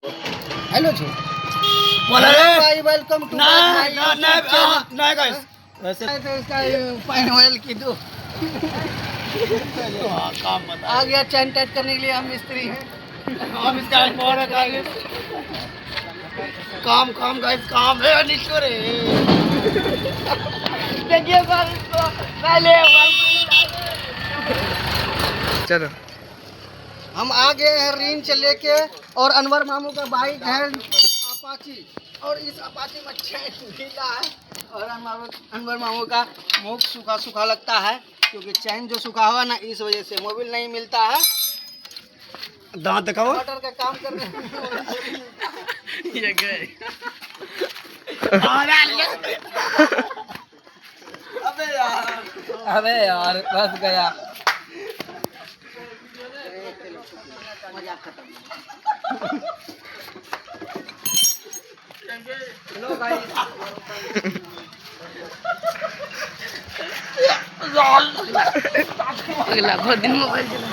Hello जी, बोला hello रे भाई, वेलकम टू नहीं गाइस वैसे इसका पाइन ऑयल की दो काम बता आ गया। चैन टाइट करने के लिए हम मिस्त्री हैं। हम इसका और है गाइस काम काम गाइस काम है निको रे देखिए सर इसको पहले चलो हम आ गए हैं रेंज लेके, और अनवर मामू का बाइक है अपाची, और इस अपाची में चैन ढीला है, और अनवर मामू का मुख सूखा सूखा लगता है क्योंकि चैन जो सूखा हुआ ना, इस वजह से मोबिल नहीं मिलता है। दांत दिखाओ मटर का काम कर रहे हैं। ये गए अबे यार बस गया। मजाक खत्म। हेलो गाइस, अगला बहुत दिन मोबाइल चला।